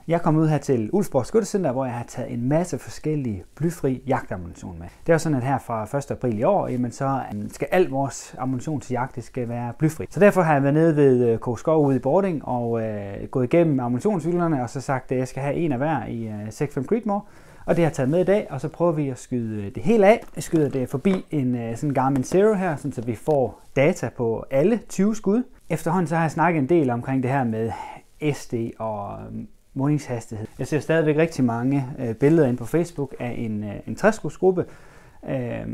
Jeg kom ud her til Ulfborg Skyttecenter, hvor jeg har taget en masse forskellige blyfri jagtammunition med. Det er jo sådan, at her fra 1. april i år, jamen så skal al vores ammunition til jagt skal være blyfri. Så derfor har jeg været nede ved K. Skov ude i Bording og gået igennem ammunitionshylderne og så sagt, at jeg skal have en af hver i 6.5 Creedmoor. Og det har jeg taget med i dag, og så prøver vi at skyde det hele af. Jeg skyder det forbi en sådan Garmin Xero her, så vi får data på alle 20 skud. Efterhånden så har jeg snakket en del omkring det her med SD og målingshastighed. Jeg ser stadigvæk rigtig mange billeder inde på Facebook af en 60-skudsgruppe,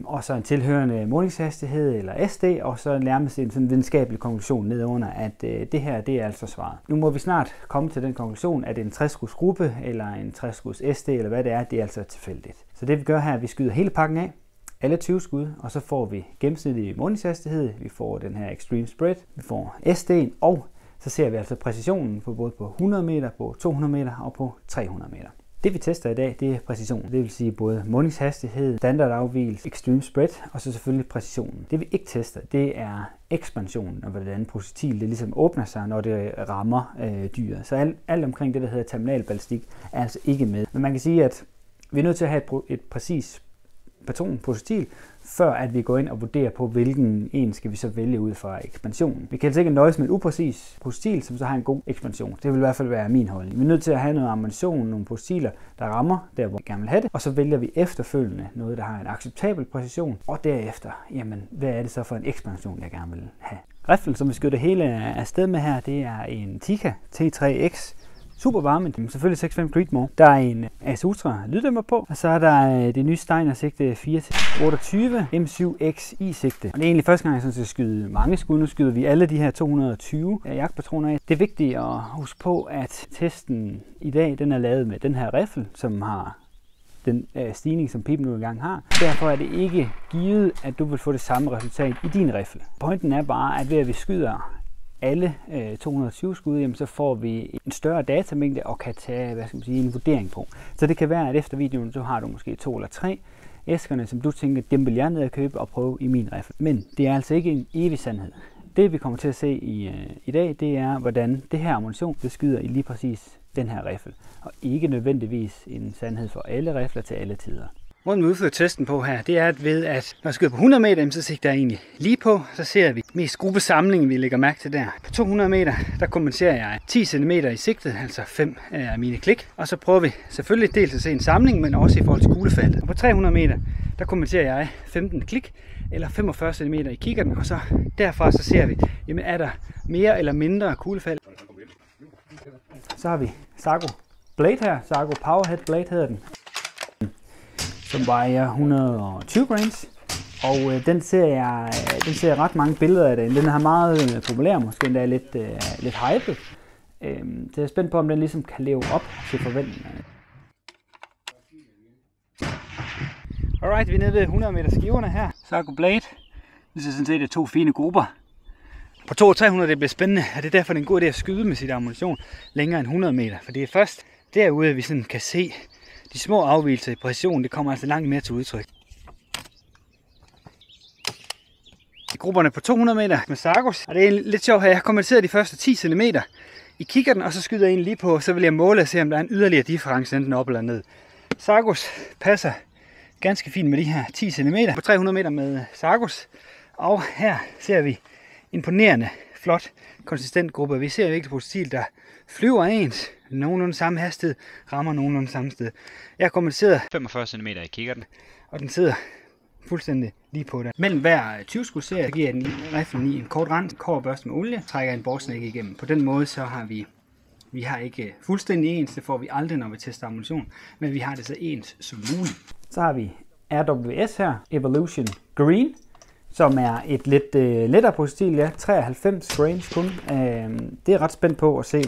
og så en tilhørende målingshastighed eller SD, og så nærmest en sådan videnskabelig konklusion nedunder, at det her, det er altså svaret. Nu må vi snart komme til den konklusion, at en 60-skudsgruppe eller en 60-skuds SD, eller hvad det er tilfældigt. Så det vi gør her, er, at vi skyder hele pakken af, alle 20 skud, og så får vi gennemsnitlig målingshastighed, vi får den her extreme spread, vi får SD'en, og så ser vi altså præcisionen på både på 100 meter, på 200 meter og på 300 meter. Det vi tester i dag, det er præcision. Det vil sige både målingshastighed, standardafvigelse, extreme spread og så selvfølgelig præcisionen. Det vi ikke tester, det er ekspansionen og hvordan projektil det ligesom åbner sig, når det rammer dyret. Så alt omkring det, der hedder terminalballistik, er altså ikke med. Men man kan sige, at vi er nødt til at have et præcis patronprojektil, før at vi går ind og vurderer på, hvilken en skal vi så vælge ud fra ekspansionen. Vi kan altså ikke nøjes med et upræcis projektil, som så har en god ekspansion. Det vil i hvert fald være min holdning. Vi er nødt til at have noget ammunition, nogle projektiler, der rammer der, hvor vi gerne vil have det, og så vælger vi efterfølgende noget, der har en acceptabel præcision, og derefter, jamen, hvad er det så for en ekspansion, jeg gerne vil have. Riflen, som vi skyder det hele afsted med her, det er en Tikka T3X. Super varme, selvfølgelig 6.5 Creedmoor. Der er en AS Ultra lyddæmper på, og så er der det nye Steiner sigte 4-28 M7X i-sigte. Og det er egentlig første gang, jeg skal skyde mange skud. Nu skyder vi alle de her 220 jagtpatroner af. Det er vigtigt at huske på, at testen i dag, den er lavet med den her riffel, som har den stigning, som pipen nu engang har. Derfor er det ikke givet, at du vil få det samme resultat i din riffel. Pointen er bare, at ved at vi skyder alle 220 skud, jamen, så får vi en større datamængde og kan tage en vurdering på. Så det kan være, at efter videoen, så har du måske 2 eller 3 æskerne, som du tænker, dem vil jeg ned at købe og prøve i min riffel. Men det er altså ikke en evig sandhed. Det vi kommer til at se i dag, det er, hvordan det her ammunition det skyder i lige præcis den her riffel. Og ikke nødvendigvis en sandhed for alle rifler til alle tider. Måden vi udfører testen på her, det er ved, at når jeg skyder på 100 meter, så sigter jeg egentlig lige på. Så ser vi mest gruppesamlingen, vi lægger mærke til der. På 200 meter, der kompenserer jeg 10 cm i sigtet, altså 5 af mine klik. Og så prøver vi selvfølgelig dels at se en samling, men også i forhold til kuglefaldet. Og på 300 meter, der kompenserer jeg 15 klik, eller 45 cm i kikkerten. Og så derfra så ser vi, jamen er der mere eller mindre kuglefald. Så har vi Sargo Blade her, Sargo Powerhead Blade hedder den, som vejer 120 grains, og den ser jeg ret mange billeder af den. Den er meget populær, måske endda lidt hyped. Så jeg er spændt på, om den ligesom kan leve op til forventningerne. Alright, vi er nede ved 100 meter skiverne her. Sargo Blade. Det er sådan set 2 fine grupper. På 200 og 300 det bliver spændende, og det er derfor en god idé at skyde med sit ammunition længere end 100 meter. For det er først derude, at vi sådan kan se de små afvigelser i præcision, det kommer altså langt mere til udtryk. I grupperne på 200 meter med Sargos, og det er lidt sjovt her, jeg har kommenteret de første 10 cm i kikkerten, og så skyder jeg lige på, så vil jeg måle og se, om der er en yderligere difference, enten op eller ned. Sargos passer ganske fint med de her 10 cm på 300 meter med Sargos, og her ser vi imponerende flot konsistent gruppe. Vi ser virkelig projektil, der flyver ens, nogenlunde samme hastighed, rammer nogenlunde samme sted. Jeg har kompenseret 45 cm i kikkerten, og den sidder fuldstændig lige på det. Mellem hver 20 skudserie giver jeg den riflen i en kort rand, kobberbørste med olie, trækker en bordsnække igennem. På den måde så har vi har ikke fuldstændig ens, det får vi aldrig, når vi tester ammunition, men vi har det så ens som muligt. Så har vi RWS her, Evolution Green, som er et lidt lettere projektil, ja, 93 grains kun. Det er ret spændt på at se,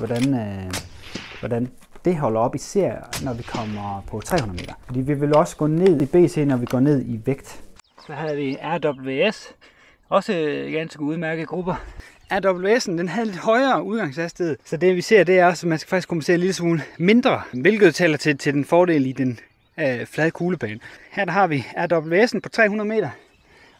hvordan det holder op, især når vi kommer på 300 meter. Fordi vi vil også gå ned i BC, når vi går ned i vægt. Så har vi RWS, også ganske udmærkede grupper. RWS'en den havde lidt højere udgangshastighed, så det vi ser, det er også, at man skal faktisk kompensere en lille smule mindre, hvilket taler til den fordel i den flade kuglebane. Her der har vi RWS'en på 300 meter.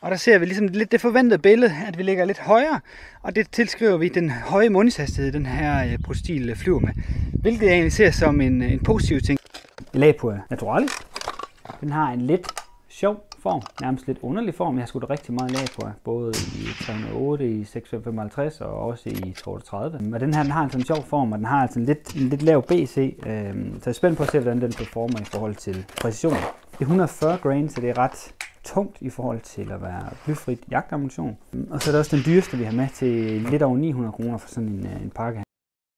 Og der ser vi ligesom lidt det forventede billede, at vi ligger lidt højere, og det tilskriver vi den høje mundingshastighed, den her projektil flyver med. Hvilket jeg egentlig ser som en positiv ting. Elapua naturalis. Den har en lidt sjov form, nærmest lidt underlig form. Jeg har skudt rigtig meget Elapua, både i 308, i 6555 og også i 32. Og den her den har altså en sjov form, og den har altså en lidt lav BC, så jeg er spændt på at se, hvordan den performer i forhold til præcision. Det er 140 grain, så det er ret tungt i forhold til at være blyfrit jagtammunition. Og så er det også den dyreste, vi har med til lidt over 900 kroner for sådan en pakke her.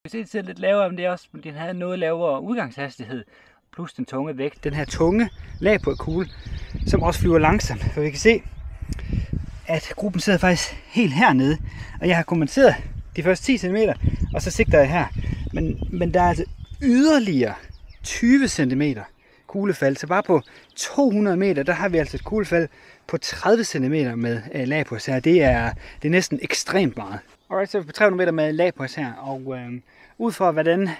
Hvis det ser lidt lavere, men det er også, den havde noget lavere udgangshastighed, plus den tunge vægt. Den her tunge Elapua-kugle, som også flyver langsomt. For vi kan se, at gruppen sidder faktisk helt hernede. Og jeg har kommenteret de første 10 cm, og så sigter jeg her. Men der er altså yderligere 20 cm kuglefald. Så bare på 200 meter, der har vi altså et kuglefald på 30 cm med Elapua her. Det er næsten ekstremt meget. Alright, så er vi på 300 meter med Elapua her, og ud fra hvordan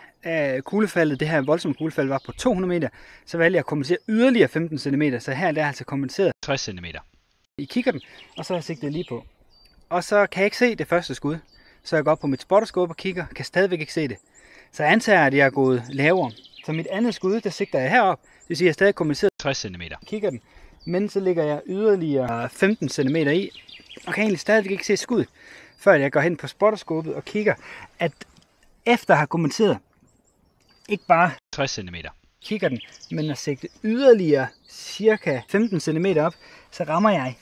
kuglefaldet, det her voldsomme kuglefald var på 200 meter, så valgte jeg at kompensere yderligere 15 cm, så her der er altså kompenseret 60 cm. I kigger den, og så har jeg sigtet lige på. Og så kan jeg ikke se det første skud, så jeg går op på mit spotterscope og kigger, kan stadigvæk ikke se det. Så jeg antager, at jeg er gået lavere. Så mit andet skud, der sigter jeg herop, det vil sige, at jeg stadig kompenseret 60 cm. Kigger den, men så ligger jeg yderligere 15 cm i, og kan egentlig stadigvæk ikke se skuddet, før jeg går hen på spotterscopet og kigger, at efter at have kommenteret ikke bare 60 cm, kigger den, men at sigte yderligere cirka 15 cm op, så rammer jeg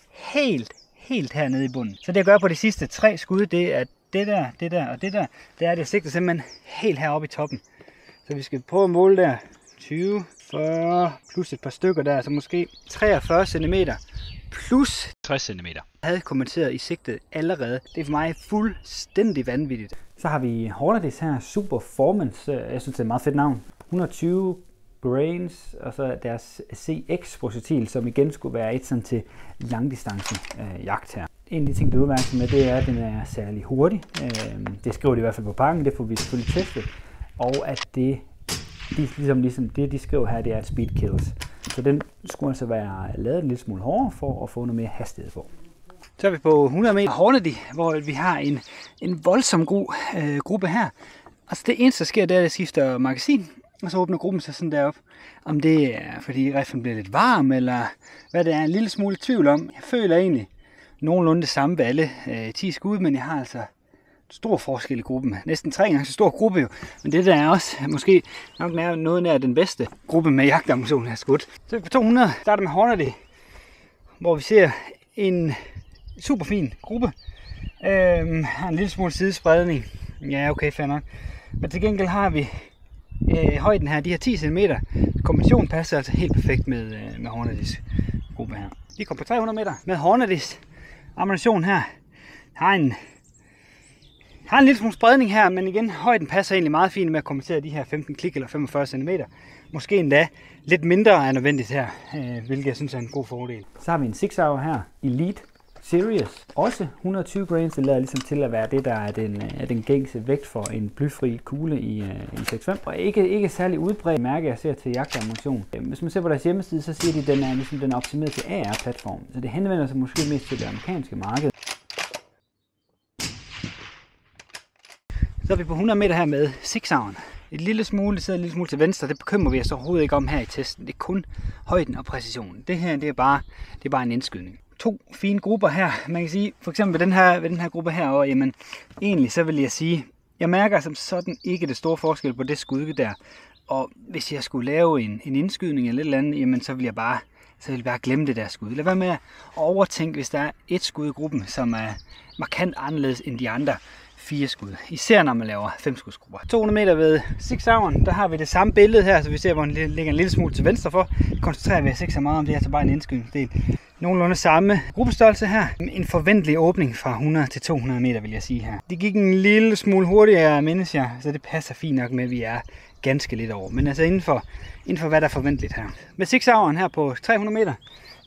helt hernede i bunden. Så det jeg gør på de sidste 3 skud, det er det der og det der, det er, at jeg sigter simpelthen helt heroppe i toppen. Så vi skal prøve at måle der 20, 40 plus et par stykker der, så måske 43 cm plus 60 cm. Jeg havde kommenteret i sigtet allerede. Det er for mig fuldstændig vanvittigt. Så har vi Hornadys her, Superformance. Jeg synes, det er et meget fedt navn. 120 grains, og så deres CX-projektil, som igen skulle være et sådan til langdistance jagt her. En af de ting, der er udmærket med, det er, at den er særlig hurtig. Det skriver de i hvert fald på pakken, det får vi selvfølgelig testet. Og at det, ligesom det, de skriver her, det er et speed kills. Så den skulle altså være lavet en lille smule hårdere for at få noget mere hastighed på. Så er vi på 100 meter Hornady, hvor vi har en voldsom god gruppe her. Altså det eneste, der sker, det er, at jeg skifter magasin, og så åbner gruppen sig sådan derop. Om det er, fordi riflen bliver lidt varm, eller hvad det er, en lille smule tvivl om. Jeg føler egentlig nogenlunde det samme ved alle 10 skud, men jeg har altså stor forskel i gruppen. Næsten 3 gange så stor gruppe jo. Men det der er også måske nok noget nær den bedste gruppe med jagtammunition, jeg har skudt. Så er vi på 200, starter med Hornady, hvor vi ser en super fin gruppe. Har en lille smule sidespredning. Ja, okay, fair nok. Men til gengæld har vi højden her, de her 10 cm. Kombinationen passer altså helt perfekt med Hornadys gruppe her. Vi kommer på 300 meter med Hornadys ammunition her. Har en lille smule spredning her, men igen, højden passer egentlig meget fint med at kompensere de her 15 klik eller 45 cm. Måske endda lidt mindre er nødvendigt her, hvilket jeg synes er en god fordel. Så har vi en Sig Sauer her, Elite Series. Også 120 grains, det lader ligesom til at være det, der er den gængse vægt for en blyfri kugle i 6.5. Og ikke særlig udbredt mærke, jeg ser til jagtammunition. Hvis man ser på deres hjemmeside, så siger de, at den er optimeret til AR-platform. Så det henvender sig måske mest til det amerikanske marked. Så er vi på 100 meter her med Sig Saueren. Det sidder en lille smule til venstre, det bekymrer vi os overhovedet ikke om her i testen. Det er kun højden og præcisionen. Det her, det er bare en indskydning. 2 fine grupper her. Man kan sige, for eksempel ved den her gruppe herovre, jamen egentlig så vil jeg sige, jeg mærker som sådan ikke det store forskel på det skud der. Og hvis jeg skulle lave en indskydning eller lidt andet, jamen så vil jeg bare glemme det der skud. Lad være med at overtænke, hvis der er et skud i gruppen, som er markant anderledes end de andre 4 skud. Især når man laver 5 skudsgrupper. 200 meter ved Sig Saueren, der har vi det samme billede her, så vi ser, hvor den ligger en lille smule til venstre for. Koncentrerer vi os ikke så meget om det, altså bare en indskydningsdel. Nogenlunde samme gruppestørrelse her. En forventelig åbning fra 100 til 200 meter, vil jeg sige her. Det gik en lille smule hurtigere, mindes jeg, så det passer fint nok med, at vi er ganske lidt over. Men altså inden for hvad der er forventeligt her. Med Sig Saueren her på 300 meter,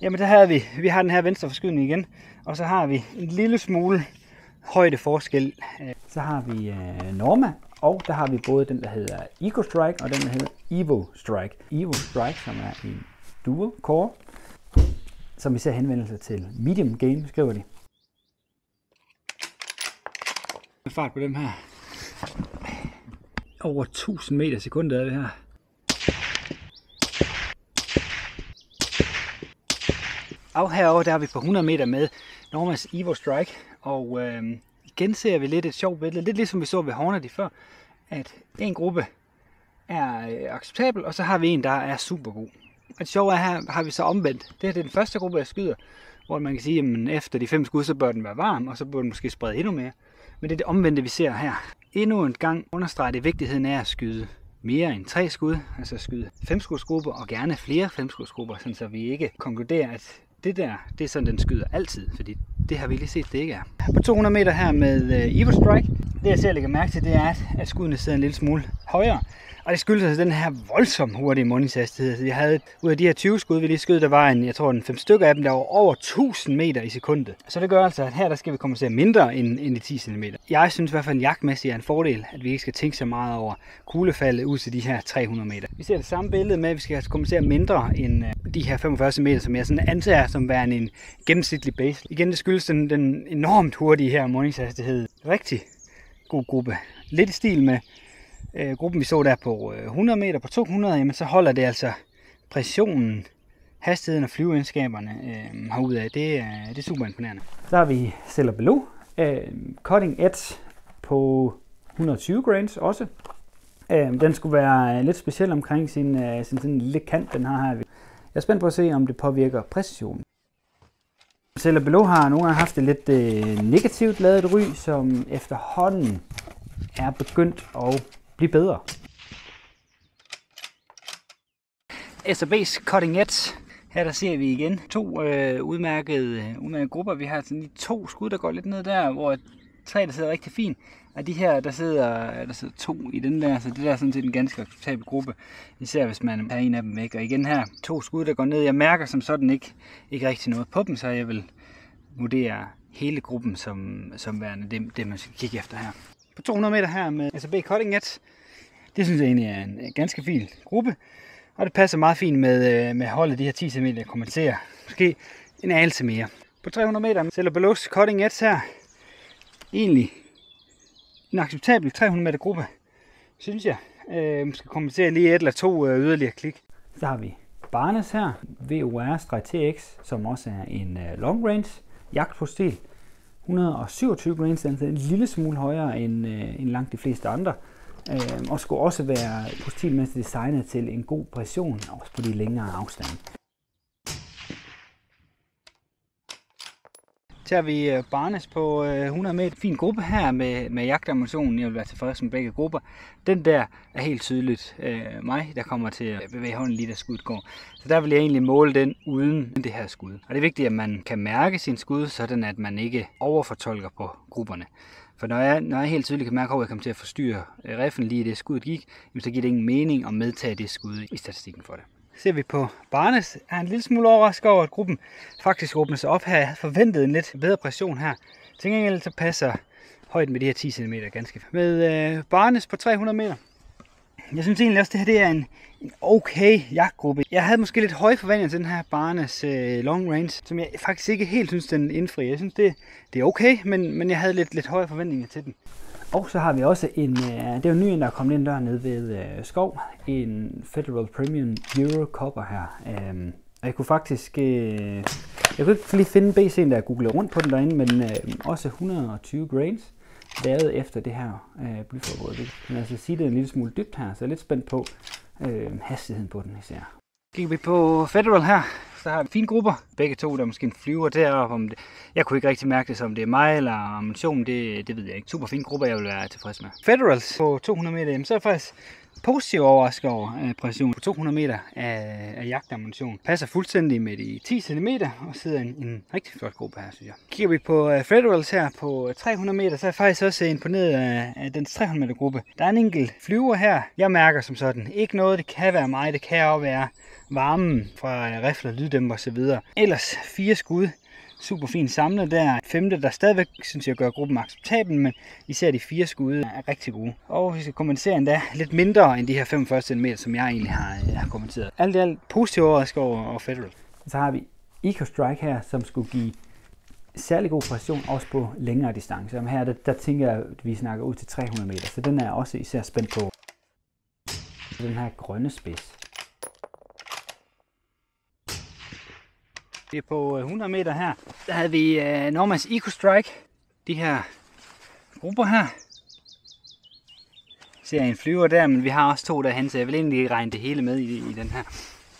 jamen der har vi har den her venstre forskydning igen, og så har vi en lille smule højdeforskel. Så har vi Norma, og der har vi både den, der hedder Eco Strike, og den, der hedder Evo Strike. Evo Strike, som er en dual core. som især henvender sig til medium game, skriver de. Fart på dem her. Over 1000 meter sekundet er det her. Og herovre der er vi på 100 meter med Normas Evo Strike, og igen ser vi lidt et sjovt billede, lidt ligesom vi så ved Hornady før, at en gruppe er acceptabel, og så har vi en, der er super god. Og det sjove er, her har vi så omvendt. Det her det er den første gruppe, jeg skyder, hvor man kan sige, at efter de 5 skud, så bør den være varm, og så bør den måske sprede endnu mere. Men det er det omvendte, vi ser her. Endnu en gang understreger det vigtigheden af at skyde mere end 3 skud, altså skyde 5-skudsgrupper, og gerne flere 5-skudsgrupper, så vi ikke konkluderer, at det er sådan, den skyder altid, fordi det har vi lige set, det ikke er. På 200 meter her med Evo Strike, det jeg ser lægger mærke til, det er, at skuddene sidder en lille smule højere. Og det skyldes altså den her voldsomt hurtige mundingshastighed. Jeg havde ud af de her 20 skud, vi lige skød, der var jeg tror 5 stykker af dem, der var over 1000 meter i sekundet. Så det gør altså, at her der skal vi kompensere mindre end de 10 cm. Jeg synes i hvert fald, at jagtmæssigt er en fordel, at vi ikke skal tænke så meget over kuglefaldet ud til de her 300 meter. Vi ser det samme billede med, at vi skal altså kompensere mindre end de her 45 cm, som jeg sådan antager som værende en gennemsnitlig base. Igen, det skyldes den enormt hurtige her mundingshastighed. Rigtig god gruppe. Lidt i stil med gruppen vi så der på 100 meter, på 200, jamen så holder det altså præcisionen, hastigheden og flyveegenskaberne herude. Det er super imponerende. Så har vi Cellar Below, cutting edge på 120 grains også. Den skulle være lidt speciel omkring sin sådan lille kant, den har her. Jeg er spændt på at se, om det påvirker præcisionen. Cellar Below har nogle gange haft et lidt negativt ladet ry, som efterhånden er begyndt at blive bedre. SRB's Cutting Edge. Her der ser vi igen 2 udmærkede grupper. Vi har sådan 2 skud, der går lidt ned der, hvor 3 der sidder rigtig fint. Og de her, der sidder 2 i den der, så det der er sådan set en ganske acceptabel gruppe. Især hvis man tager en af dem væk. Og igen her, 2 skud, der går ned. Jeg mærker som sådan ikke rigtig noget på dem, så jeg vil vurdere hele gruppen som værende det man skal kigge efter her. På 200 meter her med SRB Cutting Edge. Det synes jeg egentlig er en ganske fin gruppe. Og det passer meget fint med holdet de her 10 cm, jeg kommenterer. Måske en anelse mere. På 300 meter med Cellar Below's Cutting Edge her. Egentlig en acceptabel 300 meter gruppe, synes jeg. Skal kompensere lige 1 eller 2 yderligere klik. Så har vi Barnes her. VOR-TX, som også er en long range jagtprostil. 127 grains, altså en lille smule højere end langt de fleste andre. Og skulle også være prostilmæssigt designet til en god præcision, også på de længere afstande. Så har vi Barnes på 100 meter. Fin gruppe her med jagtammunition. Jeg vil være tilfreds med begge grupper. Den der er helt tydeligt mig, der kommer til at bevæge hånden lige, da skuddet går. Så der vil jeg egentlig måle den uden det her skud. Og det er vigtigt, at man kan mærke sin skud, sådan at man ikke overfortolker på grupperne. For når jeg helt tydeligt kan mærke, at jeg kommer til at forstyrre riflen lige i det skuddet gik, så giver det ingen mening at medtage det skud i statistikken for det. Ser vi på Barnes, er en lille smule overrasket over, at gruppen faktisk åbner sig op her. Jeg havde forventet en lidt bedre præcision her. Til gengæld så passer højden med de her 10 cm ganske. Med Barnes på 300 meter. Jeg synes egentlig også, at det her er en okay jagtgruppe. Jeg havde måske lidt høje forventninger til den her Barnes long range, som jeg faktisk ikke helt synes, den indfrier. Jeg synes, det er okay, men jeg havde lidt høje forventninger til den. Og så har vi også det er jo en ny en, der er kommet ind dernede ved Skov, en Federal Premium Euro Copper her. Og jeg kunne faktisk, jeg kunne ikke lige finde BC'en, der googlede rundt på den derinde, men også 120 grains, lavet efter det her blyforråd. Jeg kan altså sige, det er en lille smule dybt her, så jeg er lidt spændt på hastigheden på den især. Kigger vi på Federal her, så har vi fine grupper. Begge to, der er måske en flyver deroppe. Om det. Jeg kunne ikke rigtig mærke det, som det er mig eller ammunition, det ved jeg ikke. Super fine grupper, jeg vil være tilfreds med. Federals på 200 meter, så er jeg faktisk positivt overrasket over præcision på 200 meter af jagtammunition. Passer fuldstændig med de 10 cm og sidder en rigtig flot gruppe her, synes jeg. Kigger vi på Federals her på 300 meter, så er jeg faktisk også imponeret af den 300 meter gruppe. Der er en enkelt flyver her. Jeg mærker som sådan ikke noget. Det kan være mig, det kan også være varmen fra rifler, lyddæmper osv. Ellers 4 skud. Super fint samlet der. 5. der stadigvæk synes jeg gør gruppen acceptabel, men især de 4 skud er rigtig gode. Og vi skal kommentere endda lidt mindre end de her 45 cm, som jeg egentlig har kommenteret. Alt i alt positivt overrasket over Federal. Så har vi Eco Strike her, som skulle give særlig god præcision også på længere distancer. Men her der tænker jeg, at vi snakker ud til 300 meter, så den er også især spændt på den her grønne spids. Det er på 100 meter her. Der havde vi Normas Eco Strike. De her grupper her. Ser en flyver der, men vi har også 2 derhen, så jeg vil egentlig regne det hele med i den her.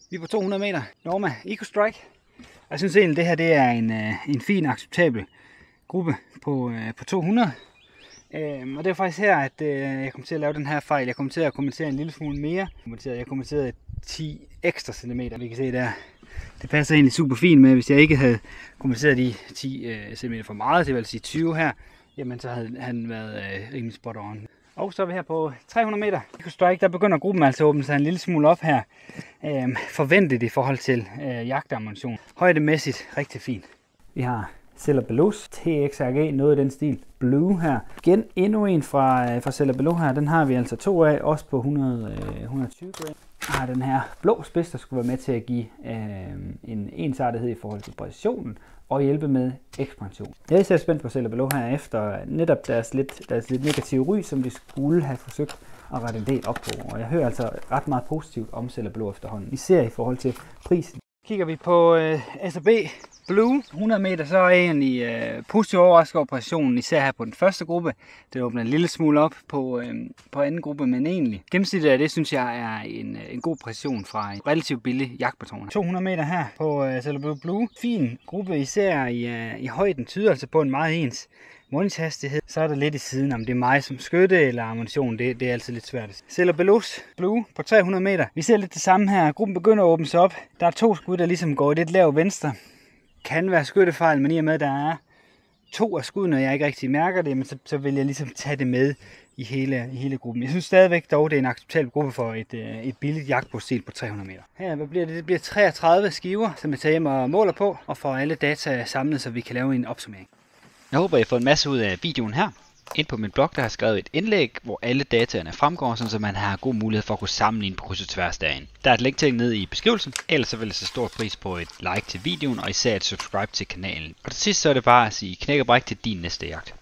Vi er på 200 meter. Norma Eco Strike. Jeg synes egentlig, det her det er en fin, acceptabel gruppe på 200. Og det er faktisk her, at jeg kommer til at lave den her fejl. Jeg kommer til at kommentere en lille smule mere. Jeg kommenterede 10 ekstra centimeter. Vi kan se der. Det passer egentlig super fint med, hvis jeg ikke havde kommenteret de 10 cm for meget, det vil sige 20 her, jamen så havde han været rimelig spot on. Og så er vi her på 300 meter. Eco Strike, der begynder gruppen altså at åbne sig en lille smule op her. Forventet i forhold til jagtammunition. Højdemæssigt rigtig fint. Vi har Cella Bellows TXRG, noget i den stil. Blue her. Igen endnu en fra Cella Bellows her. Den har vi altså 2 af, også på 120 gram. Har den her blå spids, der skulle være med til at give en ensartethed i forhold til præcisionen og hjælpe med ekspansion. Jeg er især spændt på Cella Bellows her efter netop deres lidt negative ry, som de skulle have forsøgt at rette en del op på. Og jeg hører altså ret meget positivt om Cella Bellows efterhånden, især i forhold til prisen. Kigger vi på SAB Blue 100 meter, så er jeg egentlig positivt overrasket over præcisionen, især her på den første gruppe. Det åbner en lille smule op på anden gruppe, men egentlig gennemsnittet af det, synes jeg er en god præcision fra en relativt billig jagtpatron. 200 meter her på Cella Blue. Fin gruppe, især i højden, tyder altså på en meget ens målingshastighed. Så er der lidt i siden, om det er mig som skytte eller ammunition, det er altid lidt svært. Cella Bellows Blue på 300 meter. Vi ser lidt det samme her. Gruppen begynder at åbne sig op. Der er 2 skud, der ligesom går lidt lavt venstre. Kan være skyttefejl, men i og med, at der er 2 af skuddene, og jeg ikke rigtig mærker det, men så vil jeg ligesom tage det med i hele gruppen. Jeg synes stadigvæk dog, det er en acceptabel gruppe for et billigt jagtprojekt på 300 meter. Her hvad bliver det? Det bliver 33 skiver, som jeg tager hjem og måler på, og får alle data samlet, så vi kan lave en opsummering. Jeg håber, I får en masse ud af videoen her. Ind på min blog, der har jeg skrevet et indlæg, hvor alle dataerne fremgår, så man har god mulighed for at kunne sammenligne på kryds og tværs derinde. Der er et link til ned i beskrivelsen, ellers så vil jeg så stor pris på et like til videoen, og især et subscribe til kanalen. Og til sidst så er det bare at sige knæk og bræk til din næste jagt.